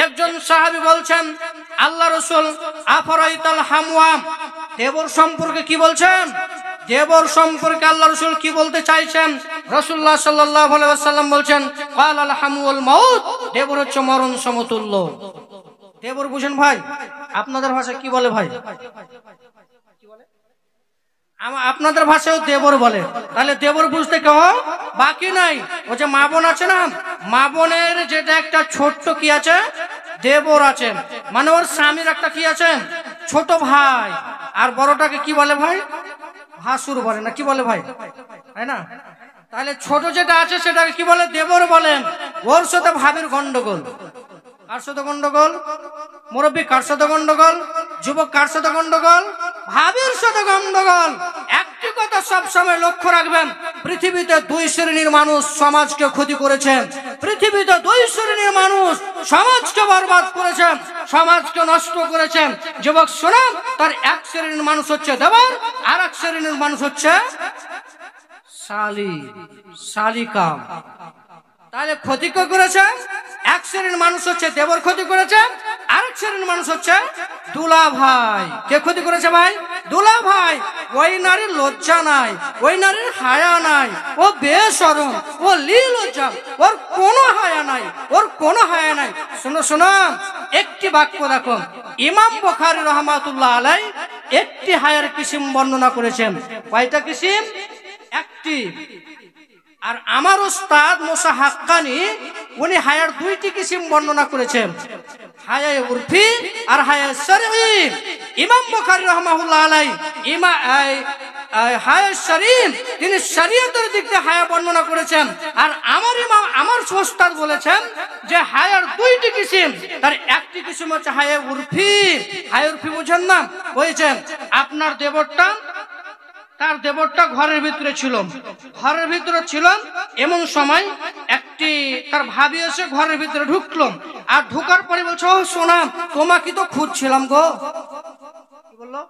একজন সাহাবী বলছেন, আল্লাহ রাসূল আফরাইতাল হামওয়াম, দেবর সম্পর্কে কি বলছেন? দেবর সম্পর্কে আল্লাহ রাসূল কি বলতে চাইছেন? রাসূলুল্লাহ সাল্লাল্লাহু আলাইহি ওয়াসাল্লাম বলছেন, ক্বালাল হামওয়াল মাউত, দেবর হচ্ছে মরণ সমতুল্য। দেবর বুঝেন ভাই? আপনাদের ভাষায় কি বলে ভাই? আপনাদের ভাষায় দেবর বলে। তাহলে দেবর বুঝতে কেউ বাকি নাই। ও যে মা বোন আছে না, মা বোনের যেটা একটা ছোট্ট কি আছে, দেবর আছে, মানে ওর স্বামীর একটা কি আছে, ছোট ভাই। আর বড়টাকে কি বলে ভাই? ভাসুর বলে না, কি বলে ভাই? তাই না? তাহলে ছোট যেটা আছে সেটাকে কি বলে? দেবর বলেন। ওর সাথে ভাবির গন্ডগোল। কার সাথে গন্ডগোল? মুরব্বী কার সাথে গন্ডগোল? যুবক কার সাথে গন্ডগোল? ভাবির সাথে গন্ডগোল। একটি কথা সব সময় লক্ষ্য রাখবেন, পৃথিবীতে দুই শ্রেণীর মানুষ সমাজকে ক্ষতি করেছেন। পৃথিবীতে দুই শ্রেণীর মানুষ সমাজকে বরবাদ করেছেন, সমাজকে নষ্ট করেছেন। যুবক শোনেন, তার এক শ্রেণীর মানুষ হচ্ছে দেবর, আর এক শ্রেণীর মানুষ হচ্ছে শালী, শালিকা। তাহলে ক্ষতি কে করেছে? এক শ্রেণীর মানুষ হচ্ছে দেবর ক্ষতি করেছে, আরেক শ্রেণীর মানুষ হচ্ছে দুলা ভাই। কে ক্ষতি করেছে ভাই? দুলা ভাই। ওই নারীর লজ্জা নাই, ওই নারীর হায়া নাই, ও বেশরম, ও লিলজ্জা, ওর কোনো হায়া নাই, ওর কোনো হায়া নাই। শোনো শোনো, একটি বাক্য দেখো, ইমাম বুখারী রাহমাতুল্লাহ আলাইহি একটি হায়ার কিসিম বর্ণনা করেছেন। কয়টা কিসিম? একটি। আর আমার উস্তাদ মুসা হাক্কানি উনি হায়ার দুইটি কিসিম বর্ণনা করেছেন, হায়ায়ে উরফি আর হায়ায়ে শরঈ। ইমাম বুখারী রাহমাতুল্লাহ আলাইহি হায়া শরঈ, তিনি শরীয়তের দিক দিয়ে হায়া বর্ণনা করেছেন। আর আমার ইমাম, আমার উস্তাদ বলেছেন যে হায়ার দুইটি কিসিম, তার একটি কিসিম হচ্ছে হায়ায়ে উরফি। হায়ায়ে উরফি বুঝেন না? বলেছেন আপনার দেবরটা, তার দেবরটা ঘরের ভিতরে ছিল, ঘরের ভিতরে ছিল, এমন সময় একটি তার ভাবি এসে ঘরের ভিতরে ঢুকলো। আর ঢুকার পরে বলছে, ও সোনা, তোমাকে তো খুঁজছিলাম গো। কি বললো?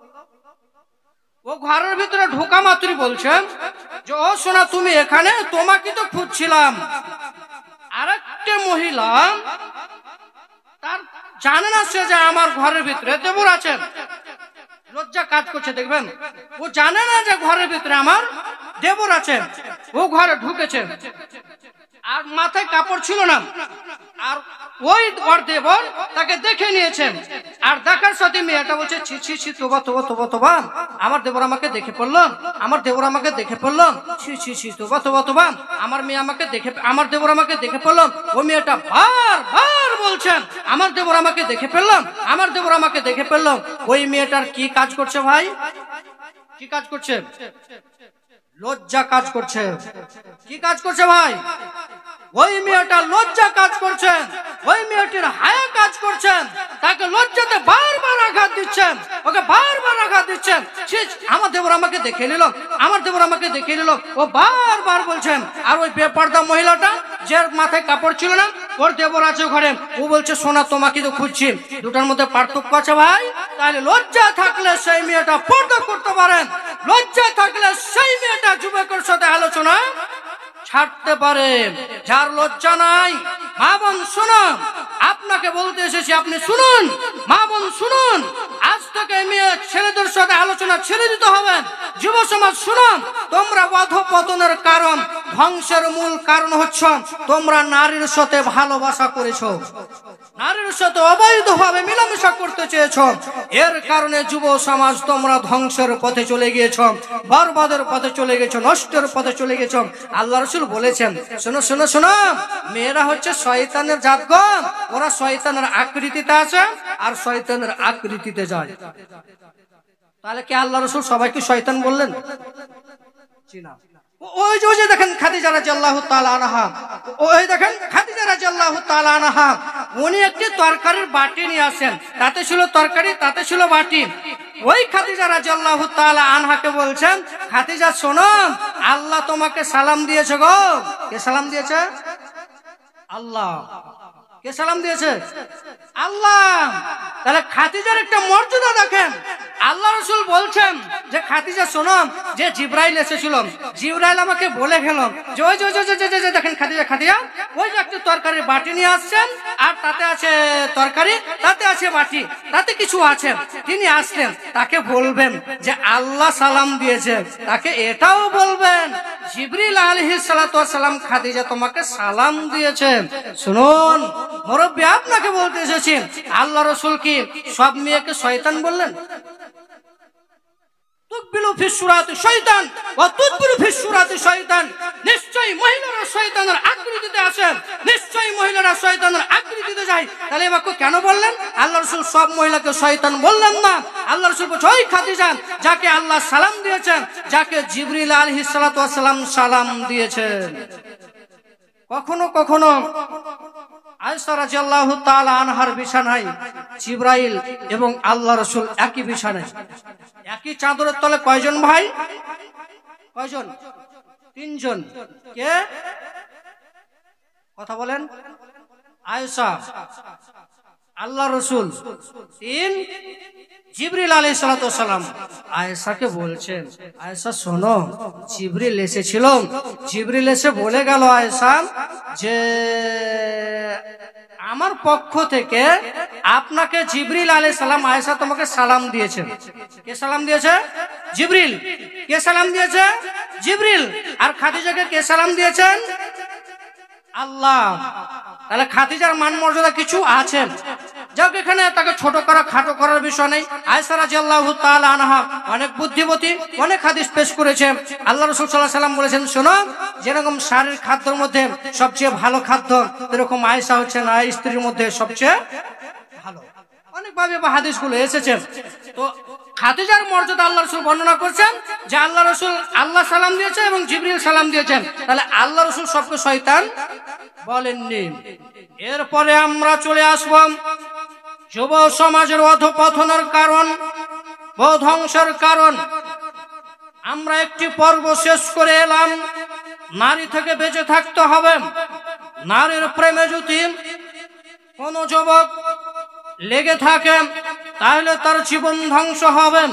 ও ঘরের ভিতরে ঢোকা মাত্রই বলছে যে, ও সোনা তুমি এখানে, তোমাকে তো খুঁজছিলাম। আরেকটা মহিলা, তার জানে না সে যে আমার ঘরের ভিতরে দেবর আছেন, লজ্জা কাজ করছে দেখবেন, ও জানে না যে ঘরের ভিতরে আমার দেবর আছেন। ও ঘরে ঢুকেছে, আর মাথায় কাপড় ছিল না, আর ওই ওর দেবর তাকে দেখে নিয়েছেন। আর দেখার সাথে মেয়েটা বলছে, ছি ছি ছি, তোবা তোবা তোবা তোবা, আমার দেবর আমাকে দেখে পড়লো, আমার দেবর আমাকে দেখে পড়লো, ছি ছি ছি, তোবা তোবা তোবা, আমার মেয়ে আমাকে দেখে, আমার দেবর আমাকে দেখে পড়লো। ওই মেয়েটা বারবার বলছেন, আমার দেবর আমাকে দেখে ফেললাম, আমার দেবর আমাকে দেখে ফেললাম। ওই মেয়েটার কি কাজ করছে ভাই? কি কাজ করছে? লজ্জা কাজ করছে। কি কাজ করছে ভাই? ওই মেয়েটা লজ্জা কাজ করছেন, ওই মেয়েটির হায়া কাজ করছেন। তাকে লজ্জাতে বারবার আঘাত দিচ্ছেন, ওকে বারবার আঘাত দিচ্ছেন। আমার দেবর আমাকে দেখে নিল, আমার দেবর আমাকে দেখে নিল, ও বারবার বলছেন। আর ওই বেপর্দা মহিলাটা, যে মাথায় কাপড় ছিল না, ওর দেবর আছে ঘরে, ও বলছে, সোনা তোমাকে তো খুঁজছি। দুটার মধ্যে পার্থক্য আছে ভাই। তাহলে লজ্জা থাকলে সেই মেয়েটা পর্দা করতে পারেন, লজ্জা থাকলে সেই মেয়েটা যুবকের সাথে আলোচনা ছাড়তে পারে। যার লজ্জা নাই, মা বোন শুনুন, আপনাকে বলতে এসেছি, আপনি শুনুন, মা বোন শুনুন, আজ থেকে মেয়ে ছেলেদের সাথে আলোচনা ছেড়ে দিতে হবে। যুব সমাজ শুনুন, তোমরা অধঃপতনের কারণ, ধ্বংসের মূল কারণ হচ্ছে তোমরা নারীর সাথে ভালোবাসা করেছো, নারীর সাথে অবৈধভাবে মেলামেশা করতে চেয়েছো। এর কারণে যুব সমাজ তোমরা ধ্বংসের পথে চলে গিয়েছো, বরবাদের পথে চলে গেছো, নষ্টের পথে চলে গেছো। আল্লাহ রাসূল বলেছেন, শোনো শোনো শোনো, মেয়েরা হচ্ছে শয়তানের জাতগণ, ওরা শয়তানের আকৃতিতে আছে আর শয়তানের আকৃতিতে যায়। তাহলে কি আল্লাহ রাসূল সবাইকে শয়তান বললেন? না। ওই যে দেখেন খাদিজা রাদিয়াল্লাহু তাআলা আনহা, ওই দেখেন খাদিজা রাদিয়াল্লাহু তাআলা আনহা, উনি একটি তরকারির বাটি নিয়ে আসেন, তাতে ছিল তরকারি, তাতে ছিল বাটি। ওই খাদিজা রাদিয়াল্লাহু তাআলা আনহাকে বলছেন, খাদিজা শোনো, আল্লাহ তোমাকে সালাম দিয়েছে গো। কে সালাম দিয়েছে? আল্লাহ। কে সালাম দিয়েছে? আল্লাহ। তাহলে খাদিজার একটা মর্যাদা দেখেন। আল্লাহ রাসূল বলছেন যে খাদিজা শোনো, যে জিব্রাইল এসেছিল, জিব্রাইল আমাকে বলে গেল যে ওই যে দেখেন খাদিজা ওই যে একটা তরকারির বাটি নিয়ে আসছেন, আর তাতে আছে তরকারি, তাতে আছে বাটি, তাতে কিছু আছে। তিনি আসলেন, তাকে বলবেন যে আল্লাহ সালাম দিয়েছে, তাকে এটাও বলবেন জিবরিল আলাইহিস সালাতু ওয়াস সালাম খাদিজা তোমাকে সালাম দিয়েছে। শুনুন মুরব্বি, আপনাকে বলতে এসেছি, আল্লাহ রাসূল কি সব মেয়েকে শয়তান বললেন? তুকবিলু ফিস সুরাতি শয়তান ওয়া তুদবিরু ফিস সুরাতি শয়তান। নিশ্চয়ই মহিলারা শয়তানের আকৃতিতে আসে, নিশ্চয়ই মহিলারা শয়তানের আকৃতিতে যায়। তাহলে এই বাক্য কেন বললেন? আল্লাহ রাসূল সব মহিলাকে শয়তান বললেন না। আল্লাহ রাসূল বলেছেন ওই খাদিজা যাকে আল্লাহ সালাম দিয়েছেন, যাকে জিবরিল আলাইহিস সালাতু ওয়াস সালাম সালাম দিয়েছেন। কখনো কখনো আয়েশা রাদিয়াল্লাহু তাআলা আনহার বিছানায় জিবরাইল এবং আল্লাহ রাসূল একই বিছানায়, একই চাদরের তলে কয়জন ভাই? কয়জন? তিনজন। কে? কথা বলেন। আয়েশা, আল্লাহ রাসূল, তিন, জিবরিল আলাইহিস সালাতু ওয়াস সালাম। আয়েশাকে বলছেন, আয়েশা শোনো, জিবরিল এসেছিল, জিবরিল এসে বলে গেল আয়েশা যে আমার পক্ষ থেকে আপনাকে জিবরিল আলাইহিস সালাম, আয়েশা তোমাকে সালাম দিয়েছেন। কে সালাম দিয়েছে? জিবরিল। কে সালাম দিয়েছে? জিবরিল। আর খাদিজাকে কে সালাম দিয়েছেন? আল্লাহ। তাহলে খাদিজার মান মর্যাদা কিছু আছে। যাক, এখানে তাকে ছোট করা খাটো করার বিষয় নেই। আয়েশা রাদিয়াল্লাহু তাআলা আনহা অনেক বুদ্ধিমতী, অনেক হাদিস পেশ করেছে। আল্লাহ রাসূল সাল্লাল্লাহু আলাইহি ওয়াসাল্লাম বলেছেন, শোনো, যেরকম শারীরিক খাদ্যের মধ্যে সবচেয়ে ভালো খাদ্য, এরকম আয়েশা হচ্ছে না স্ত্রীর মধ্যে সবচেয়ে ভালো। অনেকভাবে হাদিসগুলো এসেছে। তো খাদিজার মর্যাদা আল্লাহ রাসূল বর্ণনা করছেন যে আল্লাহ রাসূল আল্লাহ সালাম দিয়েছে এবং জিবরিল সালাম দিয়েছেন। তাহলে আল্লাহ রাসূল সবকে শয়তান বলেননি। এরপরে আমরা চলে আসব যুব সমাজের অধঃপতনের কারণ, ধ্বংসের কারণ। আমরা একটি পর্ব শেষ করে এলাম, নারী থেকে বেঁচে থাকতে হবে। নারীর প্রেমে যদি কোন যুবক লেগে থাকে তাহলে তার জীবন ধ্বংস হবে,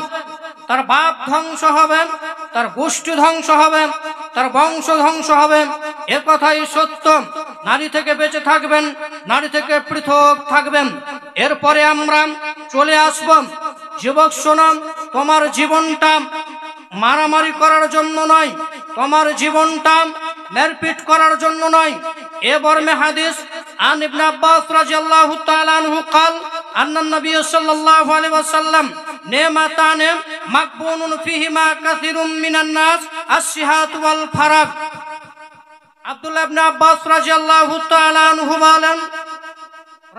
তার বাপ ধ্বংস হবে, তার গোষ্ঠী ধ্বংস হবে, তার বংশ ধ্বংস হবে। এ কথাই সত্য। নারী থেকে বেঁচে থাকবেন, নারী থেকে পৃথক থাকবেন। এরপরে আমরা চলে আসব, যুবক শোনো, তোমার জীবনটা মারামারি করার জন্য নয়, তোমার জীবনটা মারপিট করার জন্য নয়। এ বর্মে হাদিস আন ইবনে আব্বাস রাদিয়াল্লাহু তাআলা আনহু قال أن النبي صلى الله عليه وسلم نعمتان مغبون فيهما كثير من الناس الصحة والفراغ। আব্দুল্লাহ ইবনে আব্বাস রাদিয়াল্লাহু তাআলা আনহু বলেন,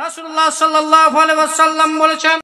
রাসূলুল্লাহ সাল্লাল্লাহু আলাইহি ওয়াসাল্লাম বলেছেন,